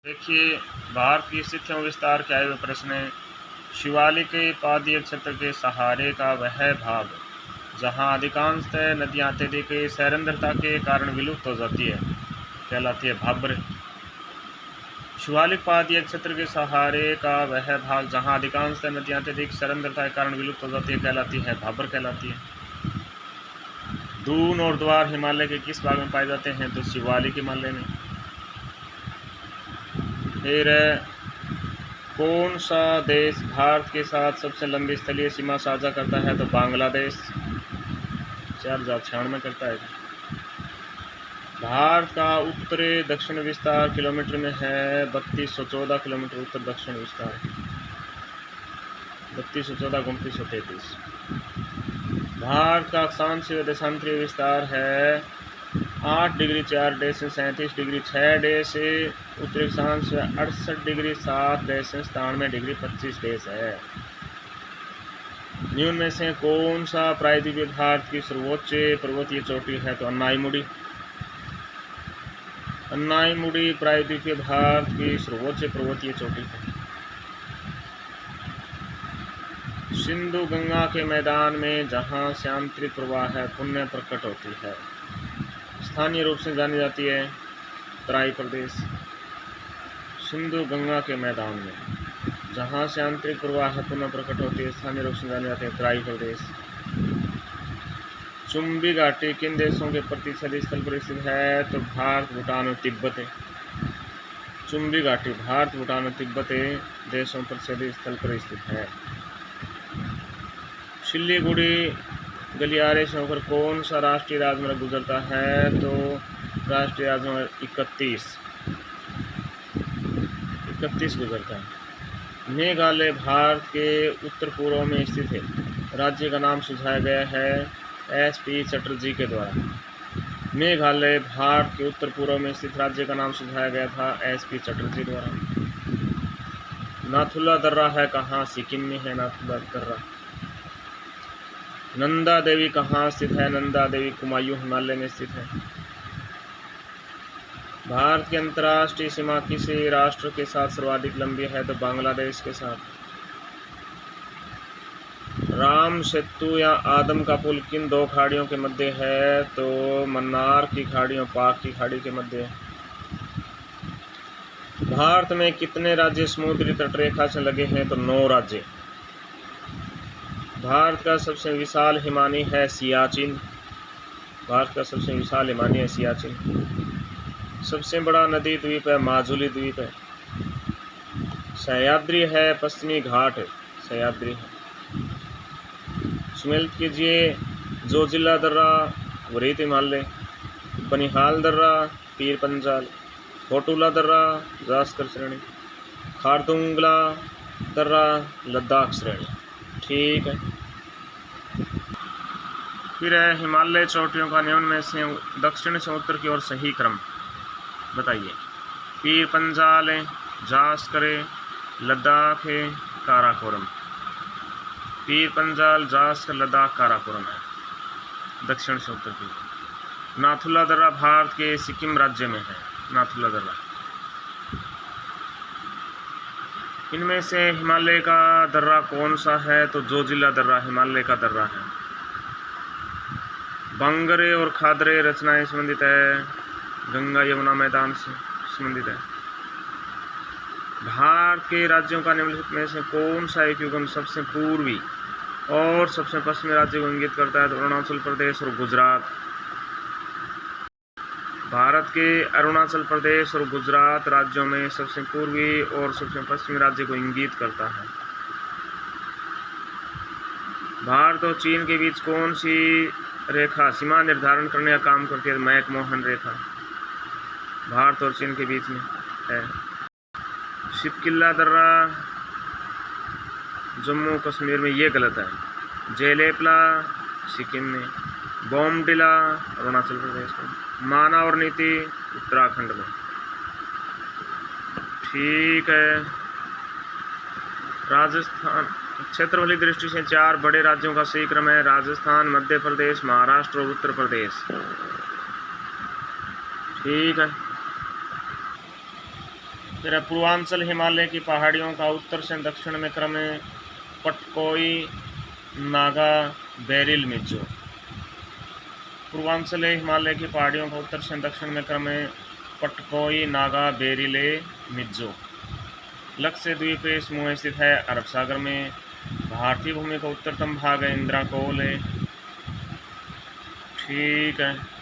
देखिए, भारत की स्थिति एवं विस्तार के आए हुए प्रश्न है। शिवालिक पादीय क्षेत्र के सहारे का वह भाग जहाँ अधिकांशतः नदियाँ अत्यधिक सैरंध्रता के कारण विलुप्त हो जाती है कहलाती है भाबर। शिवालिक पादीय क्षेत्र के सहारे का वह भाग जहाँ अधिकांशतः नदियाँ अत्यधिक सैरंध्रता के कारण विलुप्त हो जाती है कहलाती है भाबर कहलाती है। दून और द्वार हिमालय के किस भाग में पाए जाते हैं? तो शिवालिक हिमालय में। फिर कौन सा देश भारत के साथ सबसे लंबी स्थलीय सीमा साझा करता है? तो बांग्लादेश 4096 करता है। भारत का उत्तरी दक्षिण विस्तार किलोमीटर में है 3214 किलोमीटर उत्तर दक्षिण विस्तार 3214 2933। भारत का अक्षांशीय देशांतरीय विस्तार है 8 डिग्री 4 डेश 37 डिग्री 6 डेश उत्तरी अक्षांश 68 डिग्री 7 डेश 97 डिग्री 25 डेश है। निम्न में से कौन सा प्रायद्वीपीय भारत की सर्वोच्च पर्वतीय चोटी है? तो अन्नाईमुड़ी। अन्नाईमुड़ी प्रायद्वीपीय भारत की सर्वोच्च पर्वतीय चोटी है। सिंधु गंगा के मैदान में जहाँ से आंतरिक प्रवाह है पुण्य प्रकट होती है स्थानीय रूप से जानी जाती है तराई प्रदेश। सिंधु गंगा के मैदान में जहाँ से आंतरिक प्रवाह है पुनः प्रकट होती है स्थानीय रूप से जाने जाते हैं तराई प्रदेश। चुंबी घाटी किन देशों के प्रतिच्छेदी स्थल पर स्थित है? तो भारत भूटान और तिब्बत है। चुंबी घाटी भारत भूटान और तिब्बत देशों पर प्रतिच्छेदी स्थल पर स्थित है। सिल्लीगुड़ी गलियारे से होकर कौन सा राष्ट्रीय राजमार्ग गुजरता है? तो राष्ट्रीय राजमार्ग 31 गुजरता है। मेघालय भारत के उत्तर पूर्व में स्थित है। राज्य का नाम सुझाया गया है SP चटर्जी के द्वारा। मेघालय भारत के उत्तर पूर्व में स्थित राज्य का नाम सुझाया गया था SP चटर्जी द्वारा। नाथुला दर्रा है कहाँ? सिक्किम में है नाथुला दर्रा। नंदा देवी कहाँ स्थित है? नंदा देवी कुमायूं हिमालय में स्थित है। भारत की अंतर्राष्ट्रीय सीमा किसी राष्ट्र के साथ सर्वाधिक लंबी है? तो बांग्लादेश के साथ। राम सेतु या आदम का पुल किन दो खाड़ियों के मध्य है? तो मन्नार की खाड़ी और पाक की खाड़ी के मध्य है। भारत में कितने राज्य समुद्री तटरेखा से लगे हैं? तो 9 राज्य। भारत का सबसे विशाल हिमानी है सियाचिन। भारत का सबसे विशाल हिमानी है सियाचिन। सबसे बड़ा नदी द्वीप है माजुली द्वीप है। सह्याद्री है पश्चिमी घाट है सह्याद्री है। सुमेलित कीजिए जोजिला दर्रा वरीत हिमालय, बनिहाल दर्रा पीर पंजाल, फोटूला दर्रा जास्कर श्रेणी, खारदुंगला दर्रा लद्दाख श्रेणी। ठीक है। फिर है हिमालय चोटियों का निम्न में से दक्षिण से उत्तर की ओर सही क्रम बताइए। पीर पंजाल है, जास्कर है, लद्दाख है, काराकोरम। पीर पंजाल जास्कर लद्दाख काराकोरम है दक्षिण से उत्तर की। नाथुला दर्रा भारत के सिक्किम राज्य में है नाथुला दर्रा। इनमें से हिमालय का दर्रा कौन सा है? तो जोजिला दर्रा हिमालय का दर्रा है। बंगरे और खादरे रचनाएं संबंधित है गंगा यमुना मैदान से संबंधित है। भारत के राज्यों का निम्नलिखित में से कौन सा एक युग्म सबसे पूर्वी और सबसे पश्चिमी राज्य को इंगित करता है? तो अरुणाचल प्रदेश और गुजरात। भारत के अरुणाचल प्रदेश और गुजरात राज्यों में सबसे पूर्वी और सबसे पश्चिमी राज्य को इंगित करता है। भारत और चीन के बीच कौन सी रेखा सीमा निर्धारण करने का काम करती है? मैकमोहन रेखा भारत और चीन के बीच में है। शिपकिल्ला दर्रा जम्मू कश्मीर में, ये गलत है। जेलेपला सिक्किम में, बोमडिला अरुणाचल प्रदेश में, माना और नीति उत्तराखंड में। ठीक है। राजस्थान क्षेत्रफलीय दृष्टि से 4 बड़े राज्यों का सही क्रम है राजस्थान, मध्य प्रदेश, महाराष्ट्र और उत्तर प्रदेश। ठीक है। फिर है पूर्वांचल हिमालय की पहाड़ियों का उत्तर से दक्षिण में क्रम है पटकोई, नागा, बेरिल, मिज़ो। पूर्वांचल हिमालय की पहाड़ियों का उत्तर से दक्षिण में क्रम है पटकोई, नागा, बेरिले, मिज़ो। लक्ष्य द्वीप इस मुँह स्थित है अरब सागर में। भारतीय भूमि का उत्तरतम भाग है इंदिरा कोल है। ठीक है।